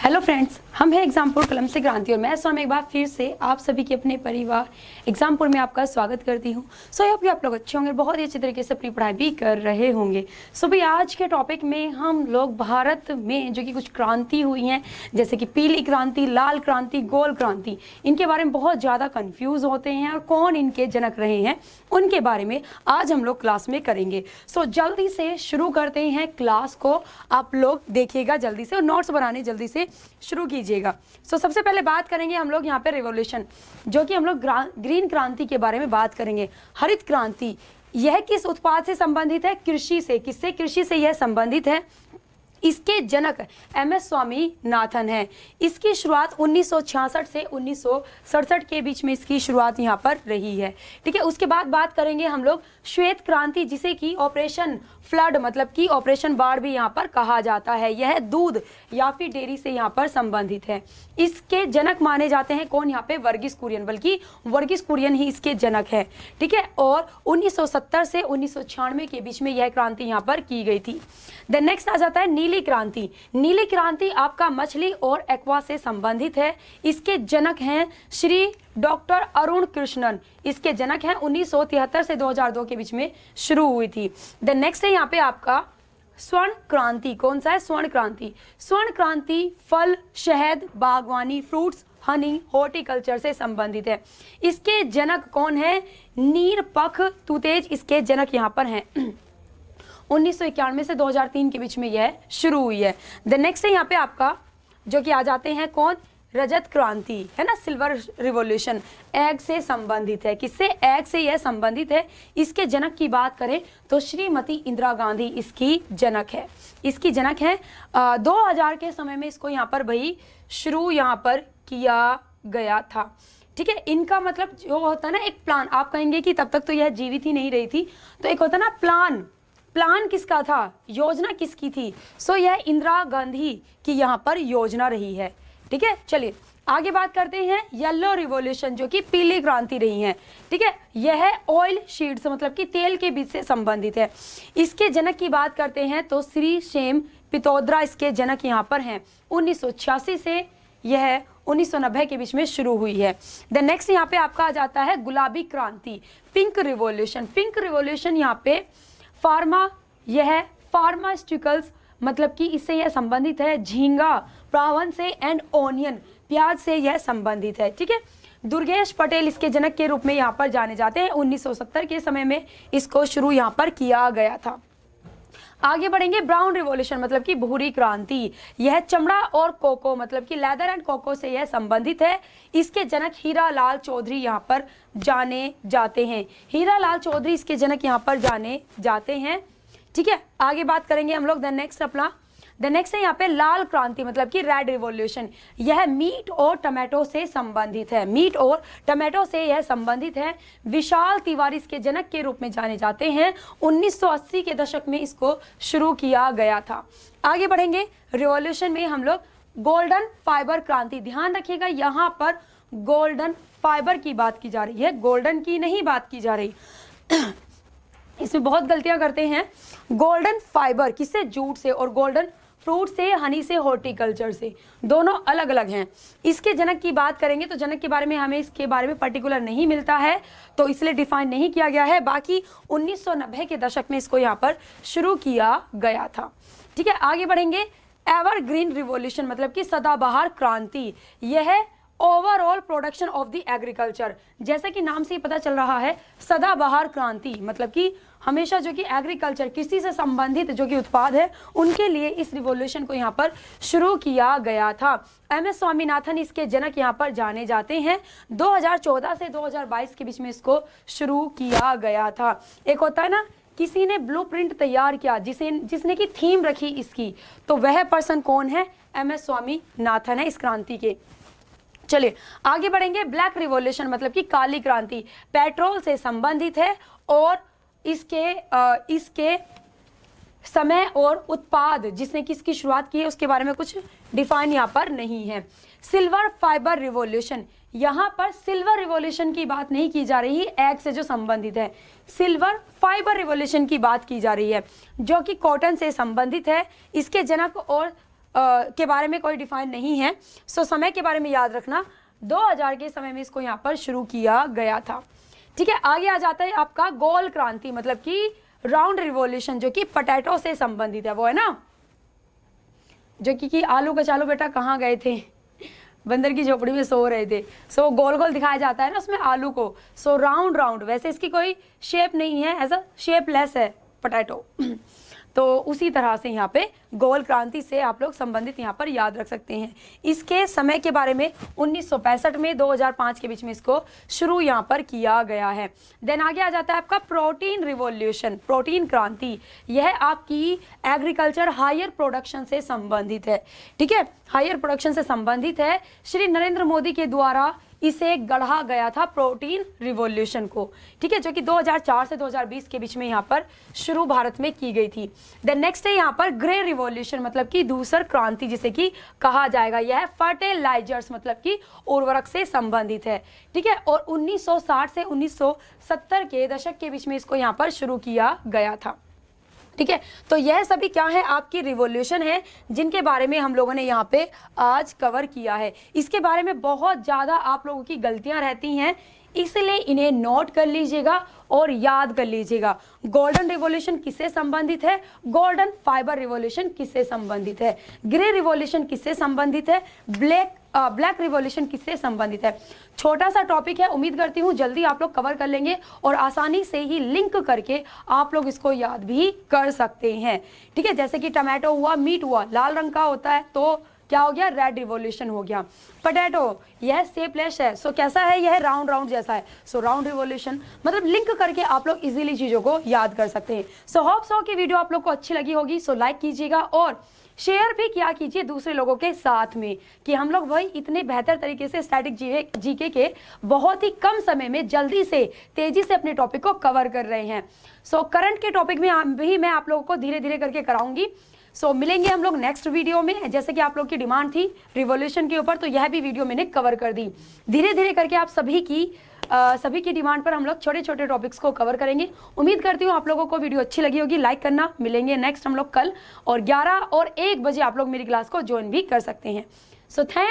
Hello friends, हम हैं एग्जामपुर कलम से क्रांति और मैं स्वामी एक बार फिर से आप सभी के अपने परिवार एग्जामपुर में आपका स्वागत करती हूँ। सो ये आप लोग अच्छे होंगे, बहुत ही अच्छी तरीके से अपनी पढ़ाई भी कर रहे होंगे। सो भाई आज के टॉपिक में हम लोग भारत में जो कि कुछ क्रांति हुई हैं, जैसे कि पीली क्रांति, लाल क्रांति, गोल क्रांति, इनके बारे में बहुत ज़्यादा कन्फ्यूज़ होते हैं और कौन इनके जनक रहे हैं उनके बारे में आज हम लोग क्लास में करेंगे। सो जल्दी से शुरू करते हैं क्लास को, आप लोग देखिएगा जल्दी से और नोट्स बनाने जल्दी से शुरू कीजिएगा। सो सबसे पहले बात करेंगे हम लोग यहाँ पे रिवॉल्यूशन, जो कि हम लोग ग्रीन क्रांति के बारे में बात करेंगे। हरित क्रांति, यह किस उत्पाद से संबंधित है? कृषि से। किससे? कृषि से यह संबंधित है। इसके जनक एमएस स्वामीनाथन है। इसकी शुरुआत 1966 से 1967 के बीच में इसकी शुरुआत यहाँ पर रही है। ठीक है, उसके बाद बात करेंगे हम लोग श्वेत क्रांति, जिसे कि ऑपरेशन फ्लड मतलब कि ऑपरेशन बाढ़ भी यहाँ पर कहा जाता है। यह दूध या फिर डेयरी से यहाँ पर संबंधित है। इसके जनक माने जाते हैं कौन? यहाँ पे वर्गीस कुरियन, बल्कि वर्गीस कुरियन ही इसके जनक है। ठीक है, और 1970 से 1996 के बीच में यह क्रांति यहाँ पर की गई थी। देन नेक्स्ट आ जाता है नीली क्रांति। नीली क्रांति आपका मछली और एक्वा से संबंधित है। इसके जनक हैं श्री डॉक्टर अरुण कृष्णन। इसके जनक हैं 1973 से 2002 के बीच में शुरू हुई थी। देन नेक्स्ट है यहाँ पे आपका स्वर्ण क्रांति। कौन सा है? स्वर्ण क्रांति। स्वर्ण क्रांति फल, शहद, बागवानी, फ्रूट्स, हनी, हॉर्टिकल्चर से संबंधित है। इसके जनक कौन है? नीरपख तुतेज इसके जनक यहाँ पर हैं। 1991 से 2003 के बीच में यह शुरू हुई है। देन नेक्स्ट है यहाँ पे आपका जो कि आ जाते हैं कौन? रजत क्रांति, है ना, सिल्वर रिवॉल्यूशन। एग से संबंधित है। किससे? एग से यह संबंधित है। इसके जनक की बात करें तो श्रीमती इंदिरा गांधी इसकी जनक है। इसकी जनक है। 2000 के समय में इसको यहाँ पर भाई शुरू यहाँ पर किया गया था। ठीक है, इनका मतलब जो होता है ना एक प्लान, आप कहेंगे कि तब तक तो यह जीवित ही नहीं रही थी, तो एक होता है ना प्लान किसका था? योजना किसकी थी? सो यह इंदिरा गांधी की यहाँ पर योजना रही है। ठीक है, चलिए आगे बात करते हैं येलो रिवॉल्यूशन, जो कि पीली क्रांति रही है। ठीक है, यह ऑयल सीड्स मतलब कि तेल के बीज से संबंधित है। इसके जनक की बात करते हैं तो श्री शेम पित्रोदा इसके जनक यहाँ पर हैं। 1986 से यह 1990 के बीच में शुरू हुई है। देन नेक्स्ट यहाँ पे आपका आ जाता है गुलाबी क्रांति, पिंक रिवॉल्यूशन। पिंक रिवॉल्यूशन यहाँ पे यह फार्मास्यूटिकल्स मतलब कि इससे यह संबंधित है। झींगा, प्रावन से एंड ओनियन, प्याज से यह संबंधित है। ठीक है, दुर्गेश पटेल इसके जनक के रूप में यहाँ पर जाने जाते हैं। 1970 के समय में इसको शुरू यहाँ पर किया गया था। आगे बढ़ेंगे ब्राउन रिवॉल्यूशन मतलब कि भूरी क्रांति। यह चमड़ा और कोको मतलब कि लेदर एंड कोको से यह संबंधित है। इसके जनक हीरा लाल चौधरी यहाँ पर जाने जाते हैं। हीरा लाल चौधरी इसके जनक यहाँ पर जाने जाते हैं। ठीक है, आगे बात करेंगे हम लोग। देन नेक्स्ट है यहाँ पे लाल क्रांति मतलब कि रेड रिवॉल्यूशन। यह मीट और टमाटो से संबंधित है। मीट और टमाटो से यह संबंधित है। विशाल तिवारी इसके जनक के रूप में जाने जाते हैं। 1980 के दशक में इसको शुरू किया गया था। आगे बढ़ेंगे रिवॉल्यूशन में हम लोग गोल्डन फाइबर क्रांति। ध्यान रखिएगा यहाँ पर गोल्डन फाइबर की बात की जा रही है, गोल्डन की नहीं बात की जा रही। इसमें बहुत गलतियां करते हैं। गोल्डन फाइबर किससे? जूट से, और गोल्डन फ्रूट से, हनी से, हॉर्टिकल्चर से, दोनों अलग अलग हैं। इसके जनक की बात करेंगे तो जनक के बारे में हमें इसके बारे में पर्टिकुलर नहीं मिलता है, तो इसलिए डिफाइन नहीं किया गया है। बाकी 1990 के दशक में इसको यहाँ पर शुरू किया गया था। ठीक है, आगे बढ़ेंगे एवरग्रीन रिवॉल्यूशन मतलब कि सदाबहार क्रांति। यह overall production of the agriculture, जैसे कि नाम से ही पता चल रहा है, सदाबहार क्रांति मतलब कि हमेशा जो कि एग्रीकल्चर कृषि से संबंधित जो कि उत्पाद है उनके लिए इस रिवॉल्यूशन को यहाँ पर शुरू किया गया था। एमएस स्वामीनाथन इसके जनक यहाँ पर जाने जाते हैं। 2014 से 2022 के बीच में इसको शुरू किया गया था। एक होता है ना किसी ने ब्लूप्रिंट तैयार किया, जिसने की थीम रखी इसकी, तो वह पर्सन कौन है? एमएस स्वामीनाथन है इस क्रांति के। चलिए आगे बढ़ेंगे। ब्लैक रिवॉल्यूशन मतलब कि काली क्रांति, पेट्रोल से संबंधित है और इसके समय और उत्पाद जिसने किसकी शुरुआत की है उसके बारे में कुछ डिफाइन यहाँ पर नहीं है। सिल्वर फाइबर रिवॉल्यूशन, यहाँ पर सिल्वर रिवॉल्यूशन की बात नहीं की जा रही, एग से जो संबंधित है। सिल्वर फाइबर रिवॉल्यूशन की बात की जा रही है जो कि कॉटन से संबंधित है। इसके जनक और के बारे में कोई डिफाइन नहीं है। सो समय के बारे में याद रखना, 2000 के समय में इसको यहाँ पर शुरू किया गया था। ठीक है, आगे आ जाता है आपका गोल क्रांति, मतलब कि राउंड रिवॉल्यूशन, जो कि पोटैटो से संबंधित है। वो है ना जो कि आलू कचालू बेटा कहाँ गए थे, बंदर की झोपड़ी में सो रहे थे। सो गोल गोल दिखाया जाता है ना उसमें आलू को। सो राउंड राउंड, वैसे इसकी कोई शेप नहीं है, ऐसा शेपलेस है पोटैटो। तो उसी तरह से यहाँ पे गोल क्रांति से आप लोग संबंधित यहाँ पर याद रख सकते हैं। इसके समय के बारे में 1965 में 2005 के बीच में इसको शुरू यहाँ पर किया गया है। देन आगे आ जाता है आपका प्रोटीन रिवॉल्यूशन, प्रोटीन क्रांति। यह आपकी एग्रीकल्चर हायर प्रोडक्शन से संबंधित है। ठीक है, हायर प्रोडक्शन से संबंधित है। श्री नरेंद्र मोदी के द्वारा इसे गढ़ा गया था प्रोटीन रिवॉल्यूशन को। ठीक है, जो कि 2004 से 2020 के बीच में यहाँ पर शुरू भारत में की गई थी। देन नेक्स्ट है यहाँ पर ग्रे रिवॉल्यूशन, मतलब कि धूसर क्रांति जिसे कि कहा जाएगा। यह फर्टिलाइजर्स मतलब कि उर्वरक से संबंधित है। ठीक है, और 1960 से 1970 के दशक के बीच में इसको यहाँ पर शुरू किया गया था। ठीक है, तो यह सभी क्या है, आपकी रिवॉल्यूशन है जिनके बारे में हम लोगों ने यहाँ पे आज कवर किया है। इसके बारे में बहुत ज़्यादा आप लोगों की गलतियां रहती हैं, इसलिए इन्हें नोट कर लीजिएगा और याद कर लीजिएगा। गोल्डन रिवॉल्यूशन किससे संबंधित है, गोल्डन फाइबर रिवॉल्यूशन किससे संबंधित है, ग्रे रिवॉल्यूशन किससे संबंधित है, ब्लैक रिवॉल्यूशन किससे संबंधित है। छोटा सा टॉपिक है, उम्मीद करती हूँ जल्दी आप लोग कवर कर लेंगे और आसानी से ही लिंक करके आप लोग इसको याद भी कर सकते हैं। ठीक है, जैसे कि टमाटो हुआ, मीट हुआ, लाल रंग का होता है तो क्या हो गया, रेड रिवॉल्यूशन हो गया। पोटैटो यह शेपलेस है, सो कैसा है, यह राउंड राउंड जैसा है, सो राउंड रिवॉल्यूशन। मतलब लिंक करके आप लोग इजीली चीजों को याद कर सकते हैं। सो होप सो की वीडियो आप लोग को अच्छी लगी होगी, सो लाइक कीजिएगा और शेयर भी किया कीजिए दूसरे लोगों के साथ में, कि हम लोग भाई इतने बेहतर तरीके से स्टैटिक जीके के बहुत ही कम समय में जल्दी से तेजी से अपने टॉपिक को कवर कर रहे हैं। सो करंट के टॉपिक में भी मैं आप लोगों को धीरे धीरे करके कराऊंगी। सो मिलेंगे हम लोग नेक्स्ट वीडियो में। जैसे कि आप लोग की डिमांड थी रिवॉल्यूशन के ऊपर, तो यह भी वीडियो मैंने कवर कर दी। धीरे धीरे करके आप सभी की डिमांड पर हम लोग छोटे छोटे टॉपिक्स को कवर करेंगे। उम्मीद करती हूँ आप लोगों को वीडियो अच्छी लगी होगी। लाइक करना। मिलेंगे नेक्स्ट हम लोग कल, और 11 और 1 बजे आप लोग मेरी क्लास को ज्वाइन भी कर सकते हैं। So thank